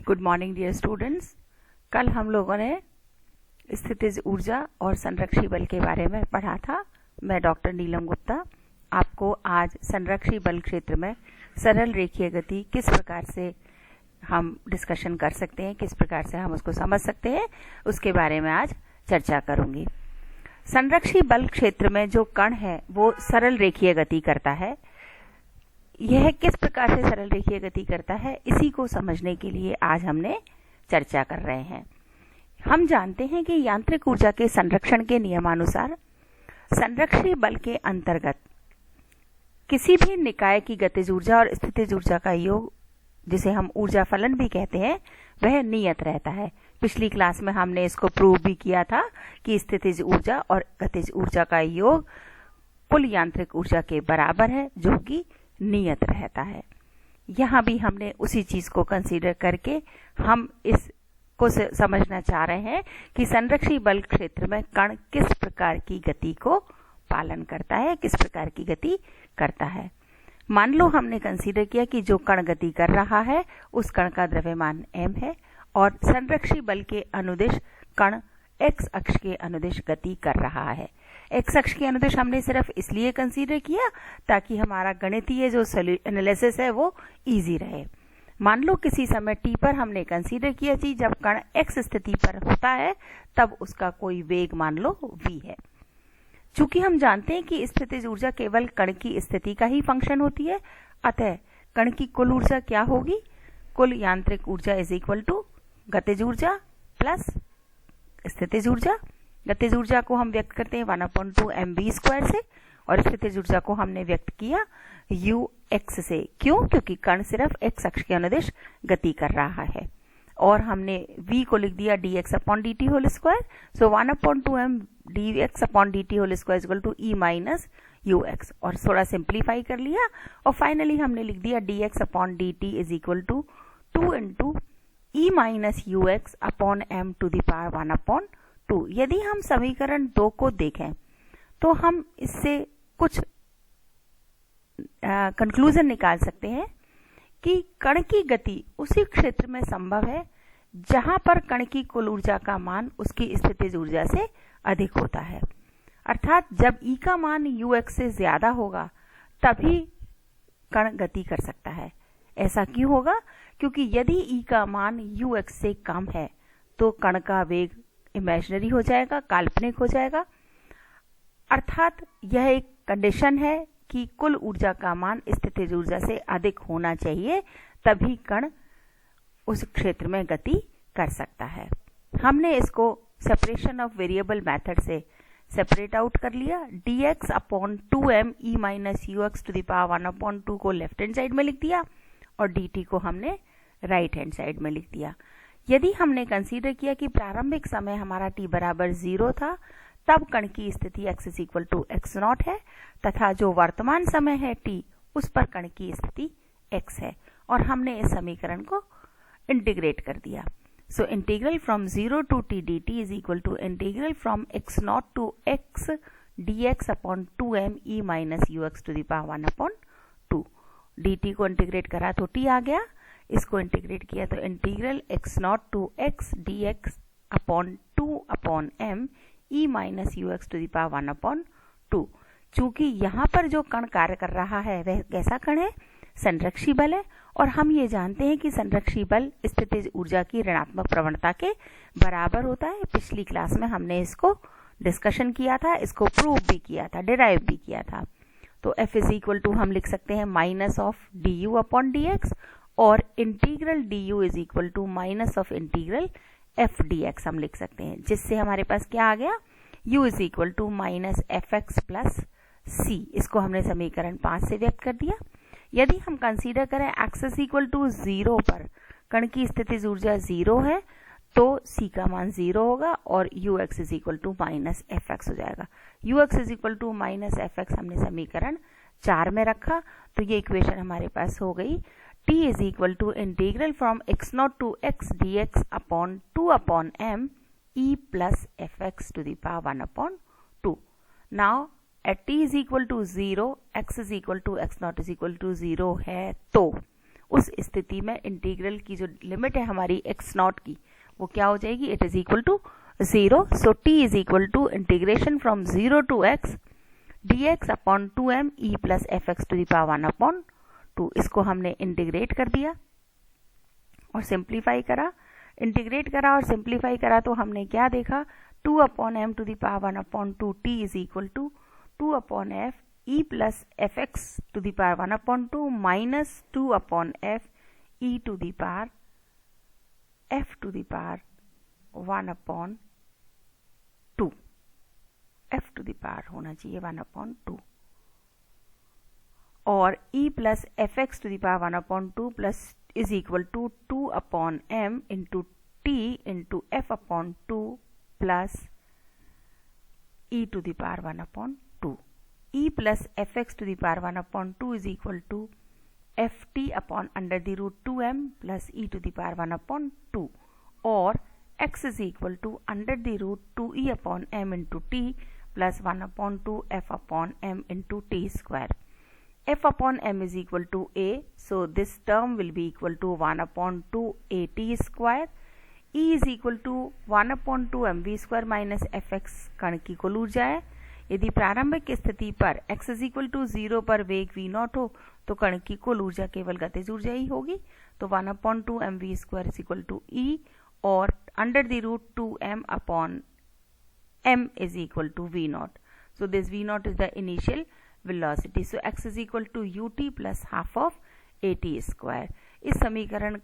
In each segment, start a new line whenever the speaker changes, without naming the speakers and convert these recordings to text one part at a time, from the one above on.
Good morning dear students. कल हम लोगों ने स्थितिज ऊर्जा और संरक्षी बल के बारे में पढ़ा था। मैं डॉक्टर नीलम गुप्ता आपको आज संरक्षी बल क्षेत्र में सरल रेखीय गति किस प्रकार से हम डिस्कशन कर सकते हैं, किस प्रकार से हम उसको समझ सकते हैं, उसके बारे में आज चर्चा करूंगी। संरक्षी बल क्षेत्र में जो कण है वो सरल रेखीय गति करता है। यह किस प्रकार से सरल रेखीय गति करता है, इसी को समझने के लिए आज हमने चर्चा कर रहे हैं। हम जानते हैं कि यांत्रिक ऊर्जा के संरक्षण के नियमानुसार संरक्षी बल के अंतर्गत किसी भी निकाय की गतिज ऊर्जा और स्थितिज ऊर्जा का योग, जिसे हम ऊर्जा फलन भी कहते हैं, वह नियत रहता है। पिछली क्लास में हमने इसको प्रूव भी किया था कि स्थितिज ऊर्जा और गतिज ऊर्जा का योग कुल यांत्रिक ऊर्जा के बराबर है, जो कि नियत रहता है। यहाँ भी हमने उसी चीज को कंसीडर करके हम इसको समझना चाह रहे हैं कि संरक्षी बल क्षेत्र में कण किस प्रकार की गति को पालन करता है, किस प्रकार की गति करता है। मान लो हमने कंसीडर किया कि जो कण गति कर रहा है उस कण का द्रव्यमान m है और संरक्षी बल के अनुदिश कण x अक्ष के अनुदिश गति कर रहा है। x अक्ष के अनुदिश हमने सिर्फ इसलिए कंसीडर किया ताकि हमारा गणितीय जो एनालिसिस है वो इजी रहे। मान लो किसी समय t पर हमने कंसीडर किया कि जब कण x स्थिति पर होता है तब उसका कोई वेग मान लो v है। चूंकि हम जानते हैं कि स्थितिज ऊर्जा केवल कण की स्थिति का ही फंक्शन होती है, अतः कण की कुल ऊर्जा क्या होगी? कुल यांत्रिक ऊर्जा इज इक्वल टू गतिज ऊर्जा प्लस स्थितिज ऊर्जा। गतिज ऊर्जा को हम व्यक्त करते हैं 1/2 mv² से और स्थितिज ऊर्जा को हमने व्यक्त किया ux से। क्यों? क्योंकि कण सिर्फ x अक्ष के अनुदिश गति कर रहा है और हमने v को लिख दिया dx/dt²। सो 1/2 m dx/dt² e minus ux और थोड़ा सिंप्लीफाई कर लिया और फाइनली हमने लिख दिया dx/dt is equal to 2 e minus ux upon m to the power 1/2। यदि हम समीकरण 2 को देखें तो हम इससे कुछ कंक्लूजन निकाल सकते हैं कि कण की गति उसी क्षेत्र में संभव है जहां पर कण की कुल ऊर्जा का मान उसकी स्थितिज ऊर्जा से अधिक होता है। अर्थात जब E का मान ux से ज्यादा होगा तभी कण गति कर सकता है। ऐसा क्यों होगा? क्योंकि यदि E का मान ux से कम है तो कण का वेग इमेजिनरी हो जाएगा, काल्पनिक हो जाएगा। अर्थात यह एक कंडीशन है कि कुल ऊर्जा का मान स्थितिज ऊर्जा से अधिक होना चाहिए, तभी कण उस क्षेत्र में गति कर सकता है। हमने इसको सेपरेशन ऑफ वेरिएबल मेथड से सेपरेट आउट कर लिया। dx/2m e minus ux to the power 1/2 को लेफ्ट हैंड साइड में लिख दिया और dt को हमने राइट हैंड साइड में लिख दिया। यदि हमने कंसीडर किया कि प्रारंभिक समय हमारा t बराबर 0 था, तब कण की स्थिति x is equal to x0 है तथा जो वर्तमान समय है t, उस पर कण की स्थिति x है और हमने इस समीकरण को इंटीग्रेट कर दिया। So integral from 0 to t dt is equal to integral from x0 to x dx/2m e minus ux to the power 1/2। dt को इंटीग्रेट करा तो t आ गया, इसको इंटीग्रेट किया तो integral x0 to x dx/2m e minus ux to the power 1/2। चूंकि यहाँ पर जो कण कार्य कर रहा है वह कैसा कण है? संरक्षी बल है और हम ये जानते हैं कि संरक्षी बल स्थितिज ऊर्जा की ऋणात्मक प्रवणता के बराबर होता है। पिछली क्लास में हमने इसको डिस्कशन किया था, इसको प्रूव भी किया था, डिराइव भी किया था। तो F इज इक्वल टू हम लिख सकते हैं माइनस ऑफ du/dx और integral du is equal to minus of integral f dx हम लिख सकते हैं, जिससे हमारे पास क्या आ गया? u is equal to minus fx plus c। इसको हमने समीकरण 5 से व्यक्त कर दिया। यदि हम कंसीडर करें x इज इक्वल टू 0 पर कण की स्थितिज ऊर्जा 0 है तो c का मान 0 होगा और ux is equal to minus fx हो जाएगा। ux is equal to minus fx हमने समीकरण 4 में रखा तो ये इक्वेशन हमारे पास हो गई t is equal to integral from x0 to x dx/2m e plus fx to the power 1/2। Now at t is equal to 0, x is equal to x0 is equal to 0 है तो उस स्थिति में integral की जो limit है हमारी x not की वो क्या हो जाएगी, it is equal to 0. So t is equal to integration from 0 to x dx upon 2m e plus f x to the power 1/2. इसको हमने इंटीग्रेट कर दिया और सिंप्लीफाई करा. इंटीग्रेट करा और सिंप्लीफाई करा तो हमने क्या देखा, 2 upon m to the power 1/2 t is equal to 2 upon f e plus f x to the power 1/2 minus 2 upon f e to the power f to the power 1/2. f to the power होना चाहिए 1/2 और e plus f x to the power 1/2 plus is equal to 2 upon m into t into f upon 2 plus e to the power 1/2. e plus f x to the power 1/2 is equal to f t upon under the root 2m plus e to the power 1/2 और x is equal to under the root 2e upon m into T plus 1/2 f upon m into t square. f upon m is equal to a, so this term will be equal to 1/2 at square. e is equal to 1/2 mv square minus fx कण की कुल ऊर्जा है. यदि प्रारंभिक स्थिति पर x is equal to 0 पर वेग v नॉट हो तो कण की कुल ऊर्जा केवल गतिज ऊर्जा ही होगी. तो 1/2 mv square is equal to e और under the root 2m upon m is equal to v naught. So this v naught is the initial velocity. So x is equal to ut plus half of at square. इस समीकरण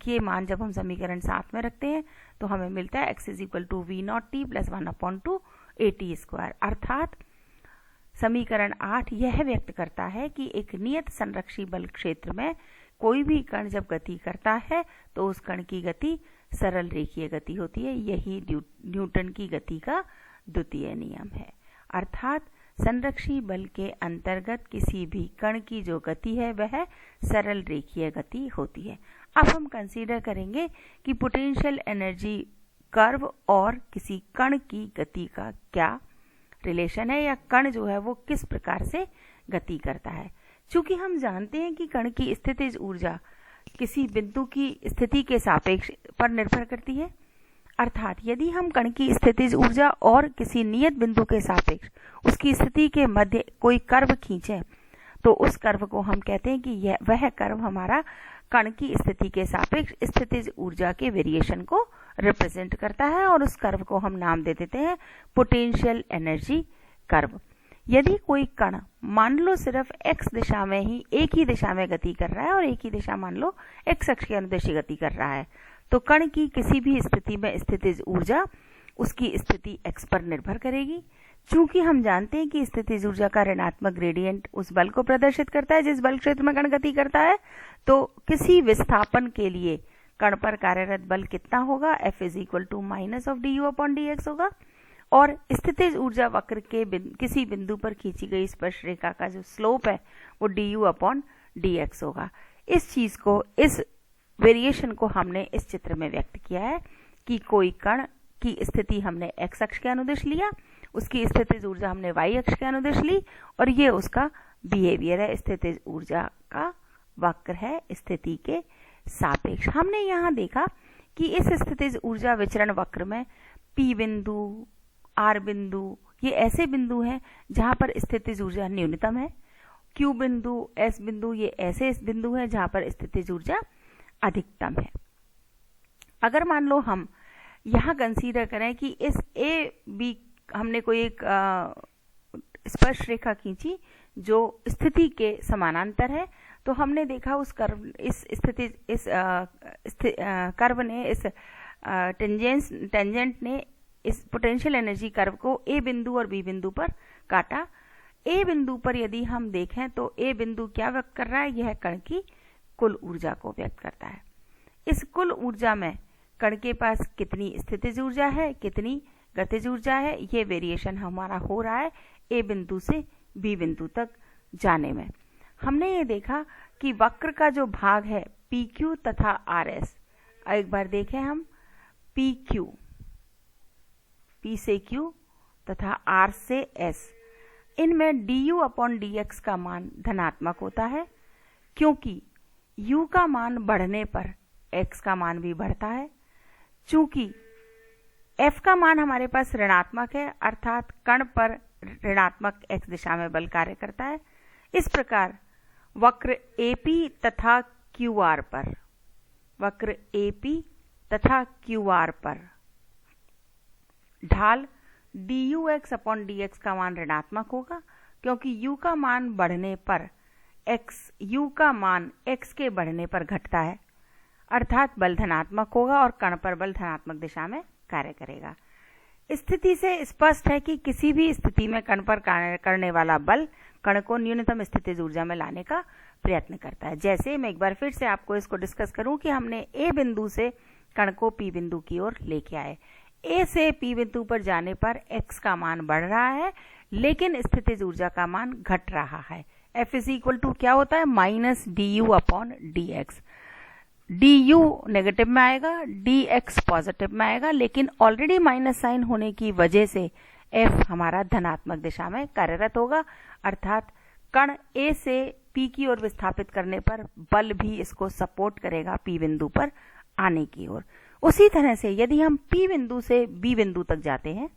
ये मान जब हम समीकरण 7 में रखते हैं तो हमें मिलता है x is equal to v naught t plus 1/2 at square. अर्थात समीकरण 8 यह व्यक्त करता है कि एक नियत संरक्षी बल क्षेत्र में कोई भी कण जब गति करता है तो उस कण की गति सरल रेखीय गति होती है. यही न्यूटन की गति का द्वितीय नियम है. अर्थात संरक्षी बल के अंतर्गत किसी भी कण की जो गति है वह सरल रेखीय गति होती है. अब हम कंसीडर करेंगे कि पोटेंशियल एनर्जी कर्व और किसी कण की गति का क्या रिलेशन है या कण जो है वो किस प्रकार से गति करता है. चूंकि हम जानते हैं कि कण की स्थितिज ऊर्जा किसी बिंदु की स्थिति के सापेक्ष पर निर्भर करती है. अर्थात यदि हम कण की स्थितिज ऊर्जा और किसी नियत बिंदु के सापेक्ष उसकी स्थिति के मध्य कोई कर्व खींचें तो उस कर्व को हम कहते हैं कि वह कर्व हमारा कण की स्थिति के सापेक्ष स्थितिज ऊर्जा के वेरिएशन को रिप्रेजेंट करता है और उस कर्व को हम नाम दे देते हैं पोटेंशियल एनर्जी कर्व. यदि कोई कण मान लो सिर्फ x दिशा में ही एक ही दिशा में गति कर रहा है और एक ही दिशा मान लो x अक्ष के अनुदिश गति कर रहा है तो कण की किसी भी स्थिति में स्थितिज ऊर्जा उसकी स्थिति x पर निर्भर करेगी. चूंकि हम जानते हैं कि स्थितिज ऊर्जा का ऋणात्मक ग्रेडियंट उस बल को प्रदर्शित करता है जिस बल क्षेत्र में कण गति करता है तो किसी विस्थापन के लिए कण पर कार्यरत बल कितना होगा, F is equal to minus of d u upon d x होगा. और स्थितिज ऊर्जा वक्र के किसी बिंदु पर खींची गई स्पर्श रेखा का जो स्लोप है वो D u upon d x होगा. इस चीज को इस वेरिएशन को हमने इस चित्र में व्यक्त किया है कि कोई कण की स्थिति हमने x अक्ष के अनुदिश लिया, उसकी स्थितिज ऊर्जा हमने y अक्ष के अनुदिश ली और ये उसका बिहेवियर है, स्थितिज ऊर्जा का वक्र है स्थिति के सापेक्ष. हमने यहाँ देखा कि इस स्थितिज ऊर्जा विचरण वक्र में P बिंदु, R बिंदु ये ऐसे बिंदु हैं जहां पर स्थितिज ऊर्जा न्यूनतम है. Q बिंदु, S बिंदु ये ऐसे बिंदु हैं जहां पर स्थितिज ऊर्जा अधिकतम है. अगर मान लो हम यहाँ कंसीडर करें कि इस ए बी हमने कोई एक स्पर्श रेखा खींची जो स्थिति के समानांतर है तो हमने देखा उस कर्व इस स्थिति इस कर्व ने इस टेंजेंट ने इस पोटेंशियल एनर्जी कर्व को ए बिंदु और बी बिंदु पर काटा. ए बिंदु पर यदि हम देखें तो ए बिंदु क्या व्यक्त कर रहा है, यह कण की कुल ऊर्जा को व्यक्त करता है. इस कुल ऊर्जा में कण के पास कितनी स्थितिज ऊर्जा है, कितनी गतिज ऊर्जा है, ये वेरिएशन हमारा हो रहा है ए बिंदु से बी बिंदु तक जाने में. हमने ये देखा कि वक्र का जो भाग है पी क्यू तथा आर एस, एक बार देखें हम पी क्यू, पी से क्यू तथा आर से एस, इनमें D u upon d x का मान धनात्मक होता है क्योंकि u का मान बढ़ने पर x का मान भी बढ़ता है। चूंकि f का मान हमारे पास ऋणात्मक है, अर्थात कण पर ऋणात्मक x दिशा में बल कार्य करता है। इस प्रकार वक्र AP तथा QR पर, वक्र AP तथा QR पर ढाल dux/dx का मान ऋणात्मक होगा, क्योंकि u का मान बढ़ने पर u का मान x के बढ़ने पर घटता है, अर्थात बल धनात्मक होगा और कण पर बल धनात्मक दिशा में कार्य करेगा। स्थिति से स्पष्ट है कि किसी भी स्थिति में कण पर कार्य करने वाला बल कण को न्यूनतम स्थितिज ऊर्जा में लाने का प्रयत्न करता है। जैसे मैं एक बार फिर से आपको इसको डिस्कस करूं कि हमने A बिंदु से कण को P बिंदु की ओर लेके आए। A से P बिंदु पर जाने पर x का मान बढ़ रहा है, लेकिन स्थितिज ऊर्जा का मान घट रहा है। F इज इक्वल टू क्या होता है, माइनस du/dx। du नेगेटिव में आएगा, dx पॉजिटिव में आएगा, लेकिन ऑलरेडी माइनस साइन होने की वजह से F हमारा धनात्मक दिशा में कार्यरत होगा, अर्थात कण A से P की ओर विस्थापित करने पर बल भी इसको सपोर्ट करेगा P बिंदु पर आने की ओर। उसी तरह से यदि हम P बिंदु से B बिंदु तक जाते हैं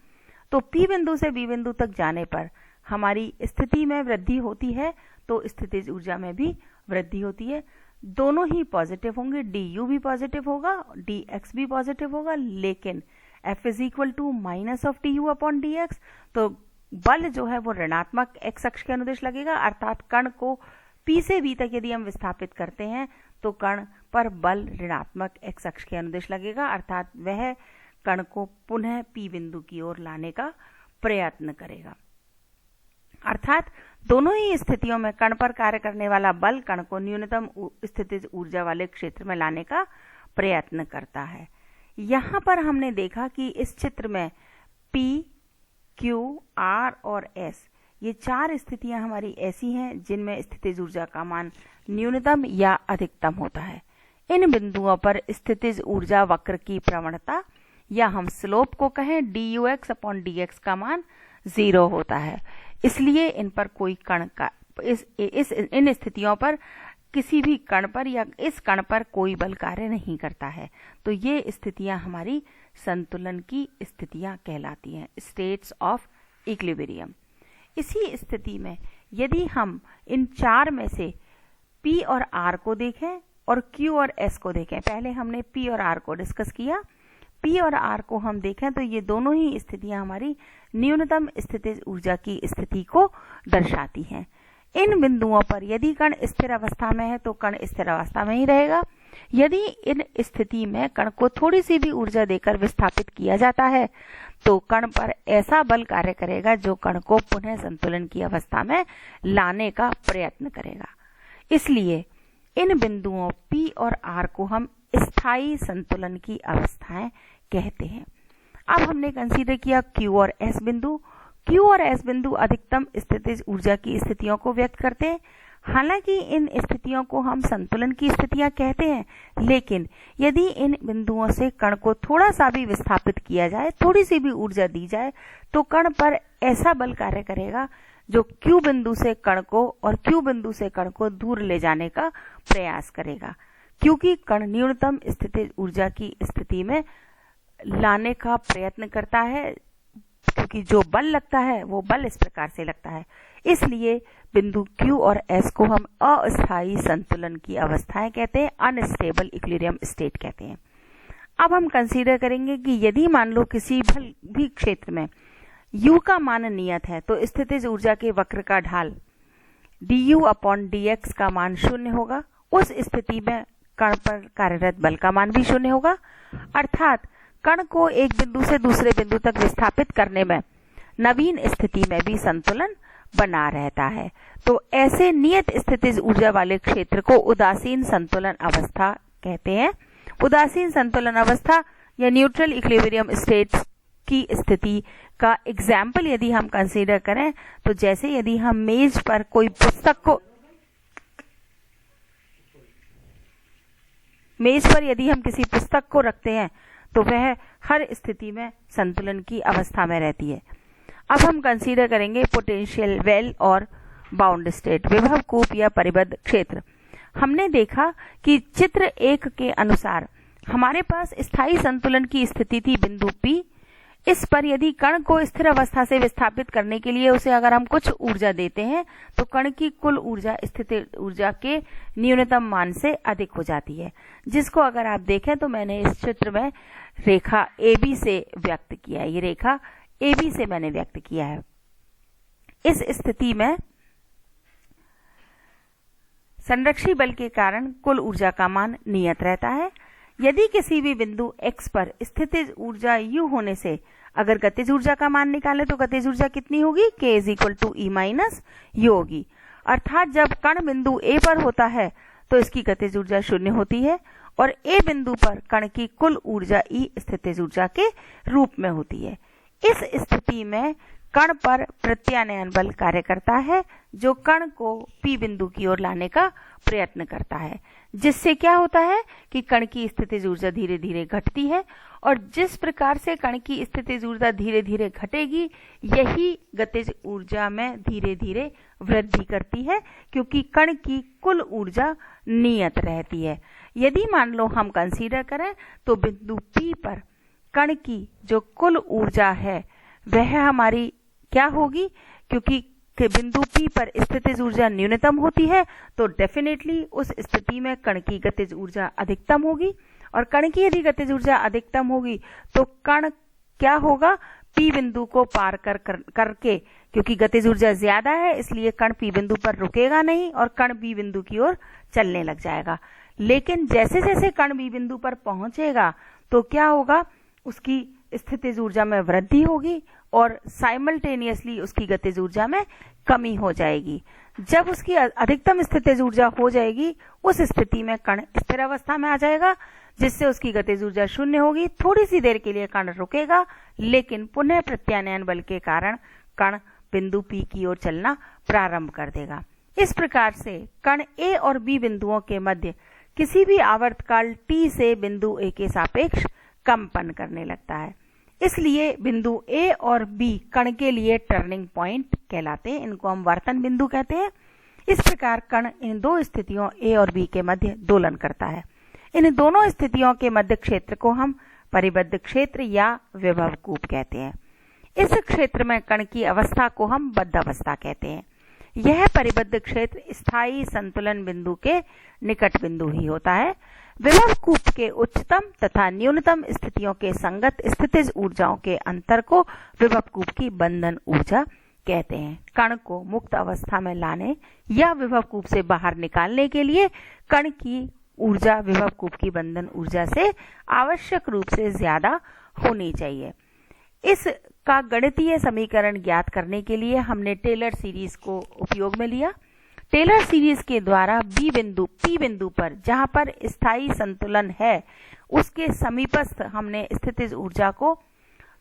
तो P बिंदु से B बिंदु तक जाने पर हमारी स्थिति में वृद्धि होती है, तो स्थितिज ऊर्जा में भी वृद्धि होती है। दोनों ही पॉजिटिव होंगे, du भी पॉजिटिव होगा, dx भी पॉजिटिव होगा, लेकिन F is equal to minus of du/dx, तो बल जो है वो ऋणात्मक x अक्ष के अनुदिश लगेगा, अर्थात कण को P से B तक यदि हम विस्थापित करते हैं तो कण पर बल ऋणात्मक x अक्ष के अनुदिश लगेगा, अर्थात वह कण को पुनः P बिंदु की ओर लाने का प्रयत्न करेगा। अर्थात दोनों ही स्थितियों में कण पर कार्य करने वाला बल कण को न्यूनतम स्थितिज ऊर्जा वाले क्षेत्र में लाने का प्रयत्न करता है। यहाँ पर हमने देखा कि इस चित्र में P, Q, R और S ये चार स्थितियां हमारी ऐसी हैं जिनमें स्थितिज ऊर्जा का मान न्यूनतम या अधिकतम होता है। इन बिंदुओं पर स्थितिज ऊर्जा वक्र की प्रवणता या हम स्लोप को कहें dux/dx का मान 0 होता है। इसलिए इन पर कोई कण का इन स्थितियों पर किसी भी कण पर या इस कण पर कोई बल कार्य नहीं करता है। तो ये स्थितियां हमारी संतुलन की स्थितियां कहलाती हैं, स्टेट्स ऑफ इक्विलिब्रियम। इसी स्थिति में यदि हम इन चार में से P और R को देखें और Q और S को देखें, पहले हमने P और R को डिस्कस किया, P और R को हम देखें तो ये दोनों ही स्थितियां हमारी न्यूनतम स्थितिज ऊर्जा की स्थिति को दर्शाती हैं। इन बिंदुओं पर यदि कण स्थिर अवस्था में है तो कण स्थिर अवस्था में ही रहेगा। यदि इन स्थिति में कण को थोड़ी सी भी ऊर्जा देकर विस्थापित किया जाता है तो कण पर ऐसा बल कार्य करेगा जो कण को पुनः संतुलन की अवस्था में लाने का प्रयत्न करेगा। इसलिए इन बिंदुओं P और R को हम स्थायी संतुलन की अवस्थाएं कहते हैं। अब हमने कंसीडर किया Q और S बिंदु। Q और S बिंदु अधिकतम स्थितिज ऊर्जा की स्थितियों को व्यक्त करते हैं। हालांकि इन स्थितियों को हम संतुलन की स्थितियां कहते हैं, लेकिन यदि इन बिंदुओं से कण को थोड़ा सा भी विस्थापित किया जाए, थोड़ी सी भी ऊर्जा दी जाए, तो कण पर ऐसा बल कार्य करेगा जो Q बिंदु से कण को और Q बिंदु से कण को दूर ले जाने का प्रयास करेगा, क्योंकि कण न्यूनतम स्थितिज ऊर्जा की स्थिति में लाने का प्रयत्न करता है, क्योंकि जो बल लगता है वो बल इस प्रकार से लगता है। इसलिए बिंदु Q और S को हम अस्थायी संतुलन की अवस्थाएं कहते हैं, अनस्टेबल इक्विलिब्रियम स्टेट कहते हैं। अब हम कंसीडर करेंगे कि यदि मान लो किसी भी क्षेत्र में U का मान नियत है तो स्थितिज ऊर्जा के वक्र का ढाल du/dx का मान 0 होगा। उस स्थिति में कण पर कार्यरत बल का मान भी 0 होगा, अर्थात कण को एक बिंदु से दूसरे बिंदु तक विस्थापित करने में नवीन स्थिति में भी संतुलन बना रहता है। तो ऐसे नियत स्थितिज ऊर्जा वाले क्षेत्र को उदासीन संतुलन अवस्था कहते हैं। उदासीन संतुलन अवस्था या न्यूट्रल इक्विलिब्रियम स्टेट्स की स्थिति का एग्जाम्पल यदि हम कंसीडर करें तो जैसे यदि हम मेज पर कोई किसी पुस्तक को रखते हैं तो वह हर स्थिति में संतुलन की अवस्था में रहती है। अब हम कंसीडर करेंगे पोटेंशियल वेल और बाउंड स्टेट, विभव कूप या परिबद्ध क्षेत्र। हमने देखा कि चित्र 1 के अनुसार हमारे पास स्थायी संतुलन की स्थिति थी बिंदु P। इस पर यदि कण को स्थिर अवस्था से विस्थापित करने के लिए उसे अगर हम कुछ ऊर्जा देते हैं तो कण की कुल ऊर्जा स्थितिज ऊर्जा के न्यूनतम मान से अधिक हो जाती है, जिसको अगर आप देखें तो मैंने इस चित्र में रेखा AB से व्यक्त किया है। ये रेखा AB से मैंने व्यक्त किया है। इस स्थिति में संरक्षी बल के कारण कुल ऊर्जा का मान नियत रहता है। यदि किसी भी बिंदु x पर स्थितिज ऊर्जा u होने से अगर गतिज ऊर्जा का मान निकालें तो गतिज ऊर्जा कितनी होगी? k = E - u होगी। अर्थात जब कण बिंदु A पर होता है तो इसकी गतिज ऊर्जा 0 होती है और A बिंदु पर कण की कुल ऊर्जा E स्थितिज ऊर्जा के रूप में होती है। इस स्थिति में कण पर प्रत्यानयन बल कार्य करता है जो कण को P बिंदु की ओर लाने का प्रयत्न करता है, जिससे क्या होता है कि कण की स्थितिज ऊर्जा धीरे धीरे घटती है और जिस प्रकार से कण की स्थितिज ऊर्जा धीरे धीरे घटेगी यही गतिज ऊर्जा में धीरे धीरे वृद्धि करती है, क्योंकि कण की कुल ऊर्जा नियत रहती है। यदि मान लो हम कंसीडर करें तो बिंदु P पर कण की जो कुल ऊर्जा है वह हमारी क्या होगी? क्योंकि बिंदु P पर स्थितिज ऊर्जा न्यूनतम होती है तो डेफिनेटली उस स्थिति में कण की गतिज ऊर्जा अधिकतम होगी और कण की यदि गतिज ऊर्जा अधिकतम होगी तो कण क्या होगा? P बिंदु को पार करके क्योंकि गतिज ऊर्जा ज्यादा है इसलिए कण P बिंदु पर रुकेगा नहीं और कण B बिंदु की ओर चलने लग जाएगा। लेकिन जैसे जैसे कण B बिंदु पर पहुंचेगा तो क्या होगा? उसकी स्थितिज ऊर्जा में वृद्धि होगी और साइमल्टेनियसली उसकी गतिज ऊर्जा में कमी हो जाएगी। जब उसकी अधिकतम स्थितिज ऊर्जा हो जाएगी उस स्थिति में कण स्थिर अवस्था में आ जाएगा, जिससे उसकी गतिज ऊर्जा 0 होगी। थोड़ी सी देर के लिए कण रुकेगा लेकिन पुनः प्रत्यानयन बल के कारण कण बिंदु P की ओर चलना प्रारंभ कर देगा। इस प्रकार से कण A और B बिंदुओं के मध्य किसी भी आवर्तकाल T से बिंदु A के सापेक्ष कंपन करने लगता है। इसलिए बिंदु A और B कण के लिए टर्निंग पॉइंट कहलाते हैं। इनको हम वर्तन बिंदु कहते हैं। इस प्रकार कण इन दो स्थितियों A और B के मध्य दोलन करता है। इन दोनों स्थितियों के मध्य क्षेत्र को हम परिबद्ध क्षेत्र या विभव कूप कहते हैं। इस क्षेत्र में कण की अवस्था को हम बद्ध अवस्था कहते हैं। यह परिबद्ध क्षेत्र स्थायी संतुलन बिंदु के निकट बिंदु ही होता है। विभव कूप के उच्चतम तथा न्यूनतम स्थितियों के संगत स्थितिज ऊर्जाओं के अंतर को विभव कूप की बंधन ऊर्जा कहते हैं। कण को मुक्त अवस्था में लाने या विभव कूप से बाहर निकालने के लिए कण की ऊर्जा विभव कूप की बंधन ऊर्जा से आवश्यक रूप से ज्यादा होनी चाहिए। इसका गणितीय समीकरण ज्ञात करने के लिए हमने टेलर सीरीज को उपयोग में लिया। टेलर सीरीज के द्वारा P बिंदु पर जहां पर स्थायी संतुलन है उसके समीपस्थ हमने स्थितिज ऊर्जा को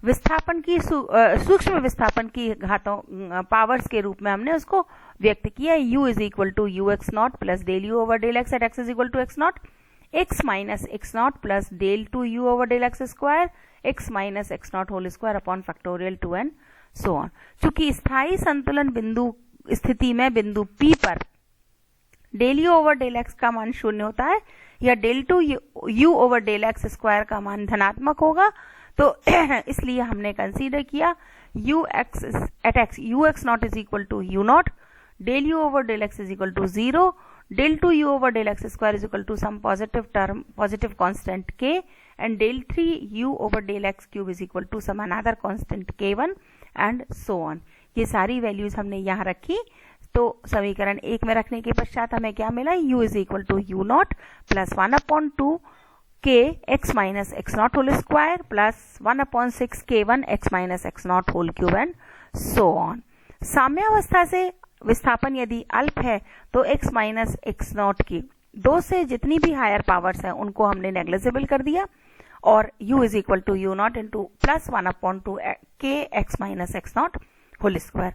विस्थापन की सूक्ष्म विस्थापन की घातों पावर्स के रूप में हमने उसको व्यक्त किया। U = ux0 + del u over del x at x = x0, x - x0 + del 2u over del x square, x - x0 whole square upon factorial 2n so on। चूंकि स्थायी संतुलन बिंदु स्थिति में बिंदु P पर del u over del x का मान 0 होता है या del 2u over del x square का मान धनात्मक होगा, तो इसलिए हमने कंसीडर किया ux0 = u0, del u over del x = 0, del 2u over del x square = some positive constant k, and del 3u over del x cube = some another constant k1 and so on। ये सारी values हमने यहाँ रखी। तो समीकरण 1 में रखने के पश्चात हमें क्या मिला? u = u0 + 1/2 k x - x0 whole square + 1/6 k1 x - x0 whole cube and so on। साम्यावस्था से विस्थापन यदि अल्प है तो x - x0 की 2 से जितनी भी हायर पावर्स हैं उनको हमने नेग्लिजिबल कर दिया और u = u0 + 1/2 k x - x0 whole square.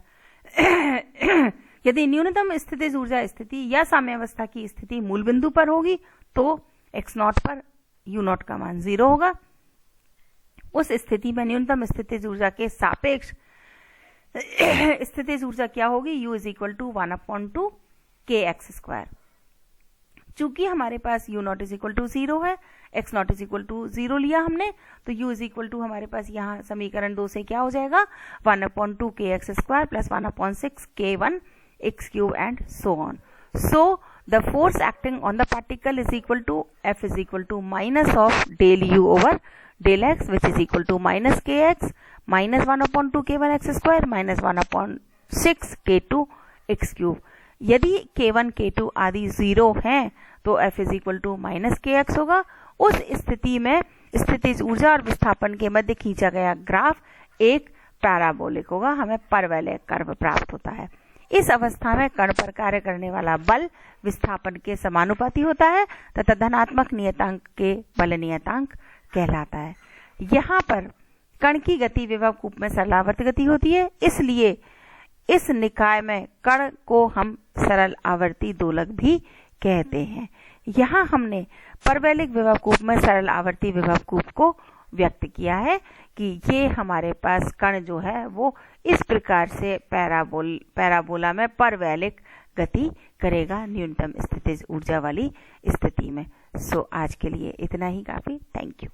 यदि न्यूनतम स्थितिज ऊर्जा स्थिति या साम्यावस्था की स्थिति मूल बिंदु पर होगी तो x0 पर u0 का मान 0 होगा। उस स्थिति में न्यूनतम स्थितिज ऊर्जा के सापेक्ष स्थितिज ऊर्जा क्या होगी? u = 1/2 kx square. चूंकि हमारे पास u not is equal to 0 है, x not is equal to 0 लिया हमने, तो u इज इक्वल टू हमारे पास यहाँ समीकरण 2 से क्या हो जाएगा 1/2 kx square plus 1/6 k1 x cube and so on. So the force acting on the particle is equal to F is equal to minus of del u over del x, which is equal to minus kx minus 1/2 k1 x square minus 1/6 k2 x cube. यदि k1 k2 आदि 0 हैं तो F is equal to minus kx होगा. उस स्थिति में स्थितिज ऊर्जा और विस्थापन के मध्य खींचा गया ग्राफ एक पैराबोलिक होगा, हमें परवलय कर्व प्राप्त होता है. इस अवस्था में कण पर कार्य करने वाला बल विस्थापन के समानुपाती होता है तथा धनात्मक नियतांक के बल नियतांक कहलाता है. यहाँ पर कण की गति विभव कूप में सरलावर्त गति होती है, इसलिए इस निकाय में कण को हम सरल आवर्ती दोलक भी कहते हैं. यहाँ हमने परवैलिक विभव कूप में सरल आवर्ती विभव कूप को व्यक्त किया है कि ये हमारे पास कण जो है वो इस प्रकार से पैराबोला में परवैलिक गति करेगा न्यूनतम स्थितिज ऊर्जा वाली स्थिति में. सो आज के लिए इतना ही काफी. Thank you.